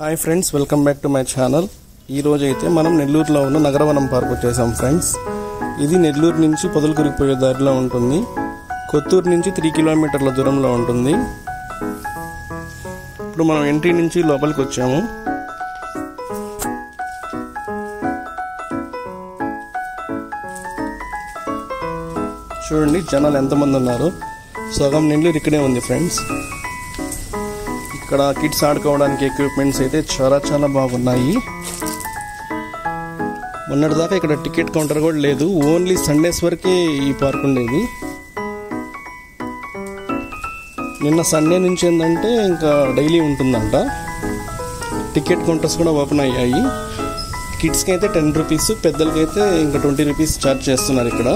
Hi friends, welcome back to my channel. ఈ రోజు అయితే మనం నెల్లూరులో ఉన్న నగరవనం పార్క్ వచ్చేసాం ఫ్రెండ్స్. ఇది నెల్లూరు నుంచి పొదలకూరుకు పోయే దారిలో ఉంటుంది. కొత్తూరు నుంచి 3 కిలోమీటర్ల దూరంలో ఉంటుంది. ఇప్పుడు మనం ఎంట్రీ నుంచి లోపలికి వచ్చాము. చూడండి జనాలు ఎంతమంది ఉన్నారు. సగం నెల్లూరు ఇక్కడే ఉంది ఫ్రెండ్స్. ఇక్కడ కిడ్స్ ఆడుకోవడానికి ఎక్విప్మెంట్స్ అయితే చాలా బాగున్నాయి. మొన్నటిదాకా ఇక్కడ టికెట్ కౌంటర్ కూడా లేదు. ఓన్లీ సండేస్ వరకే ఈ పార్క్ ఉండేది. నిన్న సండే నుంచి ఏంటంటే ఇంకా డైలీ ఉంటుందంట. టికెట్ కౌంటర్స్ కూడా ఓపెన్ అయ్యాయి. కిడ్స్కి అయితే 10 రూపీస్, పెద్దలకి అయితే ఇంకా 20 రూపీస్ ఛార్జ్ చేస్తున్నారు ఇక్కడ.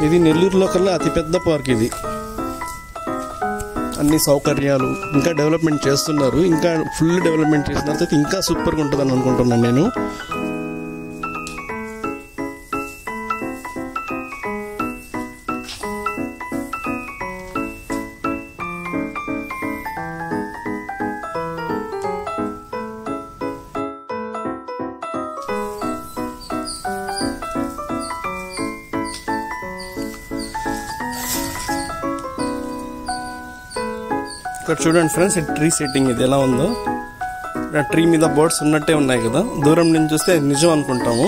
ఇది నెల్లూరులో కల్లా అతిపెద్ద పార్క్. ఇది అన్ని సౌకర్యాలు ఇంకా డెవలప్మెంట్ చేస్తున్నారు. ఇంకా ఫుల్ డెవలప్మెంట్ చేసిన తర్వాత ఇంకా సూపర్గా ఉంటుందని అనుకుంటున్నాను నేను. ఇక్కడ చూడండి ఫ్రెండ్స్, ఈ ట్రీ సెట్టింగ్ ఇది ఎలా ఉందో. ట్రీ మీద బర్డ్స్ ఉన్నట్టే ఉన్నాయి కదా. దూరం నుంచి చూస్తే నిజం అనుకుంటాము.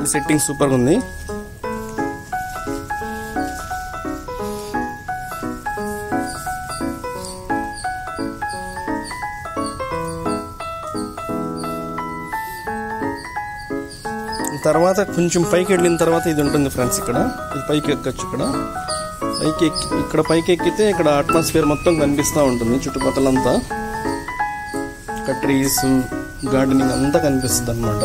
ఈ సెట్టింగ్ సూపర్గా ఉంది. తర్వాత కొంచెం పైకి వెళ్ళిన తర్వాత ఇది ఉంటుంది ఫ్రెండ్స్. ఇక్కడ ఇది పైకి ఎక్కచ్చు. ఇక్కడ పైకి ఎక్కితే ఇక్కడ అట్మాస్ఫియర్ మొత్తం కనిపిస్తూ ఉంటుంది. చుట్టుపక్కలంతా ఇక్కడ ట్రీస్, గార్డెనింగ్ అంతా కనిపిస్తుంది అన్నమాట.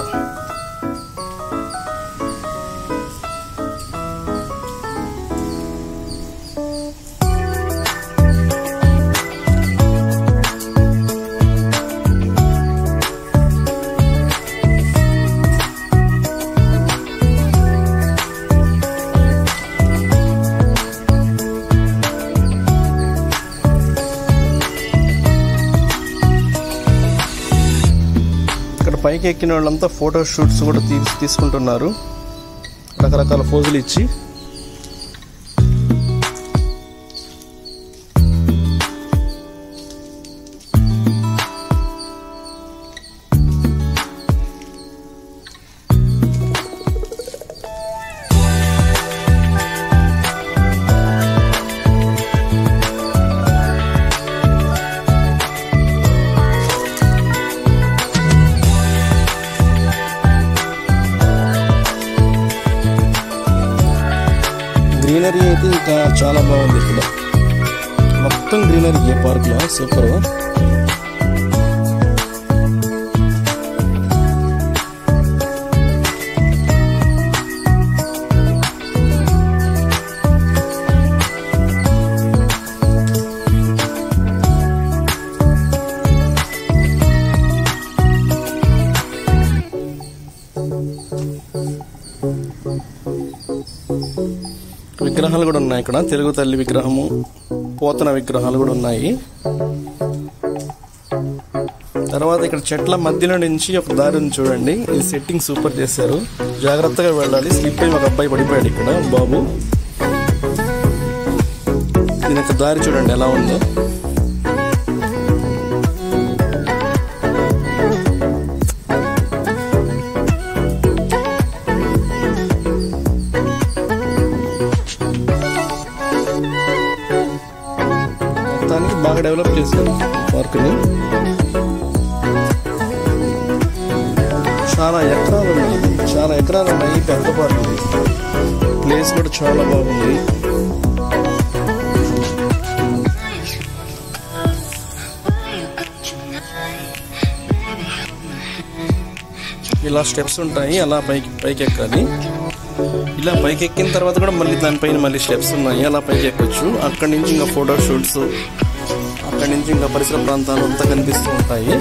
పైకి ఎక్కిన వాళ్ళంతా ఫోటో షూట్స్ కూడా తీసుకుంటున్నారు, రకరకాల పోజులు ఇచ్చి. గ్రీనరీ అయితే ఇంకా చాలా బాగుంది. ఇక్కడ మొత్తం గ్రీనరీ ఏ పార్క్ లో సూపర్. విగ్రహాలు కూడా ఉన్నాయి ఇక్కడ. తెలుగు తల్లి విగ్రహము, పోతన విగ్రహాలు కూడా ఉన్నాయి. తర్వాత ఇక్కడ చెట్ల మధ్యలో నుంచి ఒక దారి ఉంది చూడండి. ఇది సెట్టింగ్ సూపర్ చేశారు. జాగ్రత్తగా వెళ్ళాలి. స్లిప్ అయి ఒక అబ్బాయి పడిపోయాడు ఇక్కడ, బాబు. దీని యొక్క దారి చూడండి ఎలా ఉందో. బాగా డెవలప్ చేశారు పార్కుని. చాలా ఎకరాలు ఉన్నాయి. పెద్ద పార్క్. ప్లేస్ కూడా చాలా బాగుంది. ఇలా స్టెప్స్ ఉంటాయి, అలా పైకి ఎక్కాలి. ఇలా పైకి ఎక్కిన తర్వాత కూడా మళ్ళీ దానిపైన మళ్ళీ స్టెప్స్ ఉన్నాయి, అలా పైకి ఎక్కొచ్చు. అక్కడి నుంచి ఇంకా ఫోటో షూట్స్, అక్కడి నుంచి ఇంకా పరిసర ప్రాంతాలు అంతా కనిపిస్తూ ఉంటాయి.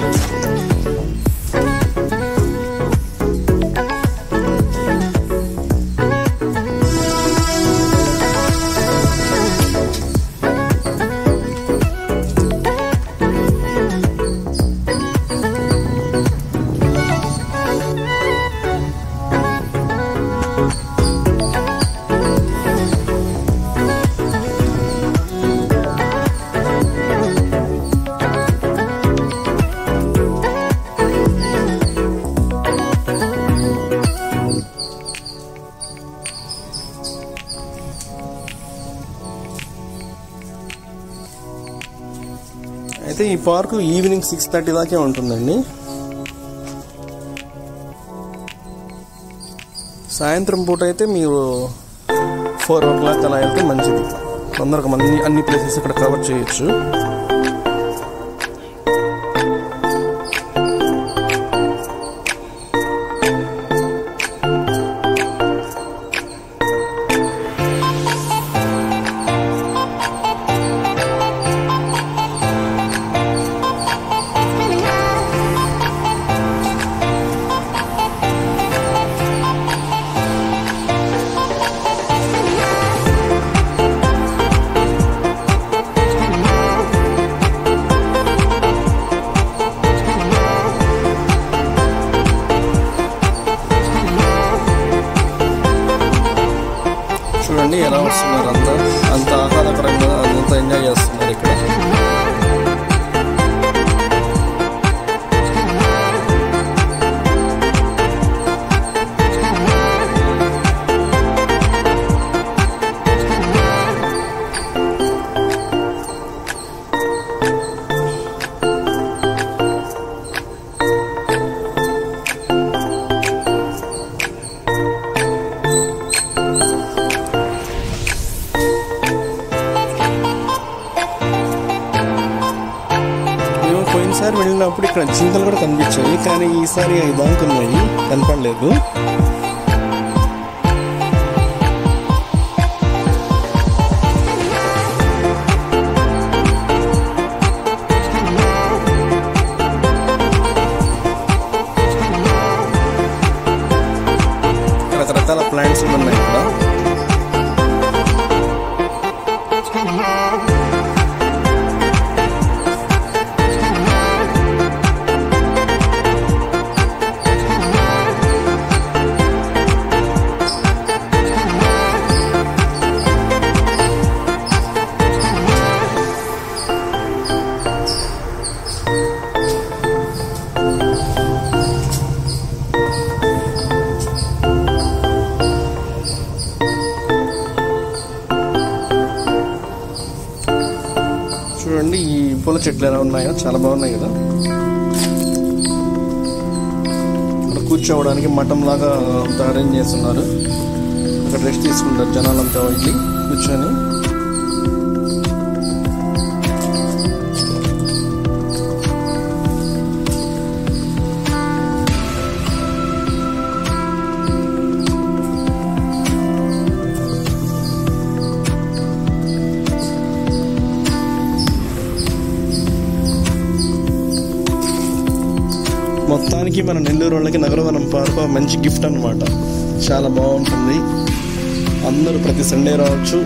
అయితే ఈ పార్కు ఈవినింగ్ 6:30 దాకే ఉంటుందండి. సాయంత్రం పూట అయితే మీరు 4 o'clock అలా వెళ్తే మంచిది. తొందరగా అన్ని ప్లేసెస్ ఇక్కడ కవర్ చేయొచ్చు. చూడండి ఎలా వస్తున్నారు, అంత ఆహ్లాదకరంగా అంతా ఎంజాయ్ చేస్తున్నారు ఇక్కడ. పోయినసారి వెళ్ళినప్పుడు ఇక్కడ జింకలు కూడా కనిపించాయి, కానీ ఈసారి అవి దాంకున్నాయి, కనపడలేదు. రకరకాల ప్లాంట్స్ ఉన్నాయి ఇక్కడ. చూడండి ఈ పూల చెట్లు ఎలా ఉన్నాయో, చాలా బాగున్నాయి కదా. ఇక్కడ కూర్చోవడానికి మఠం లాగా అంతా అరేంజ్ చేస్తున్నారు. అక్కడ రెస్ట్ తీసుకుంటారు జనాలంతా వెళ్ళి కూర్చొని. మొత్తానికి మన నెల్లూరు వాళ్ళకి నగరవనం పార్క్ మంచి గిఫ్ట్ అన్నమాట. చాలా బాగుంటుంది. అందరూ ప్రతి సండే రావచ్చు,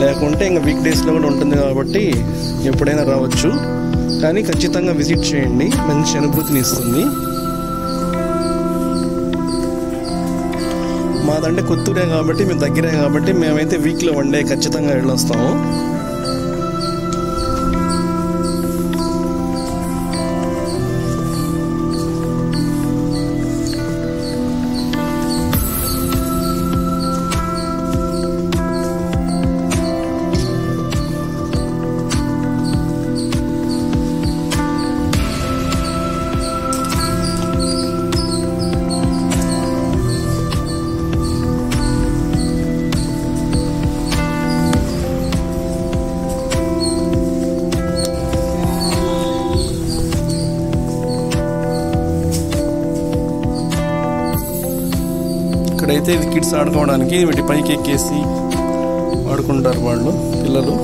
లేకుంటే ఇంకా వీక్ డేస్లో కూడా ఉంటుంది కాబట్టి ఎప్పుడైనా రావచ్చు. కానీ ఖచ్చితంగా విజిట్ చేయండి, మంచి అనుభూతిని ఇస్తుంది. మాదంటే కొత్తూరే కాబట్టి, మేము దగ్గరే కాబట్టి మేమైతే వీక్లో 1 day ఖచ్చితంగా వెళ్ళొస్తాము. ఇక్కడైతే ఇది కిడ్స్ ఆడుకోవడానికి వీటి పైకి ఎక్కేసి ఆడుకుంటారు వాళ్ళు పిల్లలు.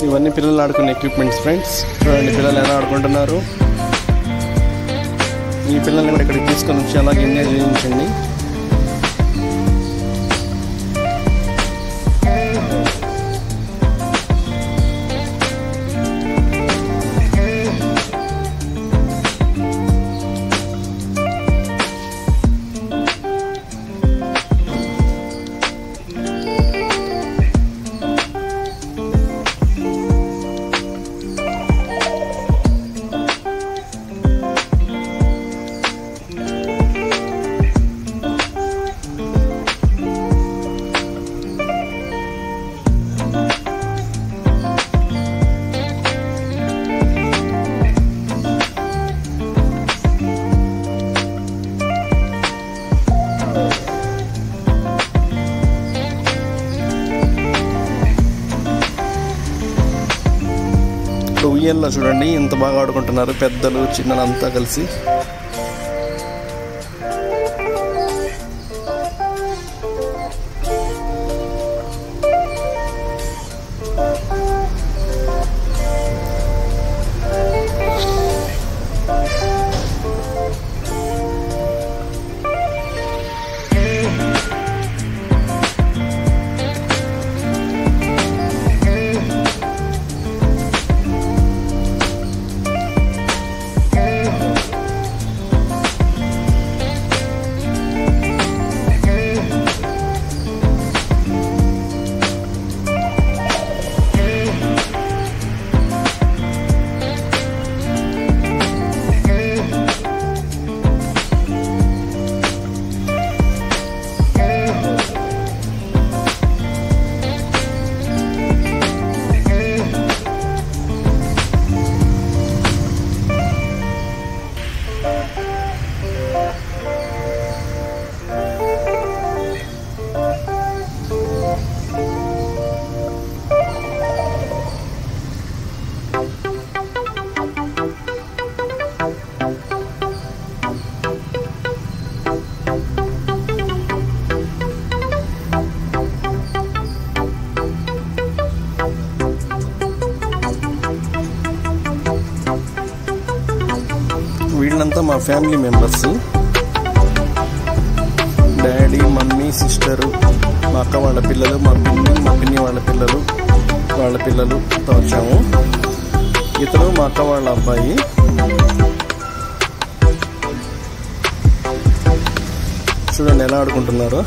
ఇవన్నీ పిల్లలు ఆడుకునే ఎక్విప్మెంట్స్ ఫ్రెండ్స్. చూడండి పిల్లలు ఎలా ఆడుకుంటున్నారు. మీ పిల్లల్ని కూడా ఇక్కడికి తీసుకొని వచ్చి అలాగే ఎంజాయ్ చేయించండి. ఉయ్యాల్లో చూడండి ఎంత బాగా ఆడుకుంటున్నారు పెద్దలు చిన్నలంతా కలిసి. వీళ్ళంతా మా family members, daddy, mummy, sister, మా అక్క వాళ్ళ పిల్లలు, మా పిన్ని వాళ్ళ పిల్లలుతో వచ్చాము. ఇతను మా అక్క వాళ్ళ అబ్బాయి. చూడండి ఎలా ఆడుకుంటున్నారో.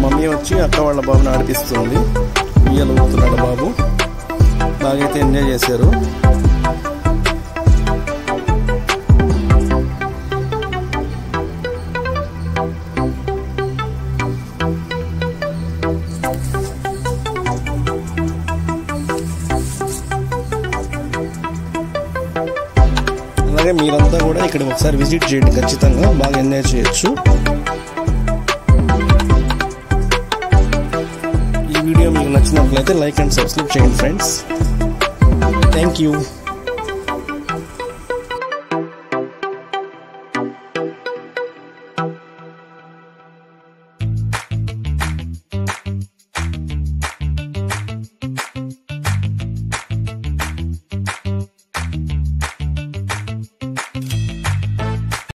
మమ్మీ వచ్చి అక్క వాళ్ళ బాబుని ఆడిపిస్తుంది. ఉయ్యాల ఊపుతున్నాడు బాబు. బాగైతే ఎంజాయ్ చేశారు. అలాగే మీరంతా కూడా ఇక్కడ ఒకసారి విజిట్ చేయండి, ఖచ్చితంగా బాగా ఎంజాయ్ చేయొచ్చు. ఈ వీడియో మీకు నచ్చినట్లయితే లైక్ అండ్ సబ్స్క్రైబ్ చేయండి ఫ్రెండ్స్. Thank you.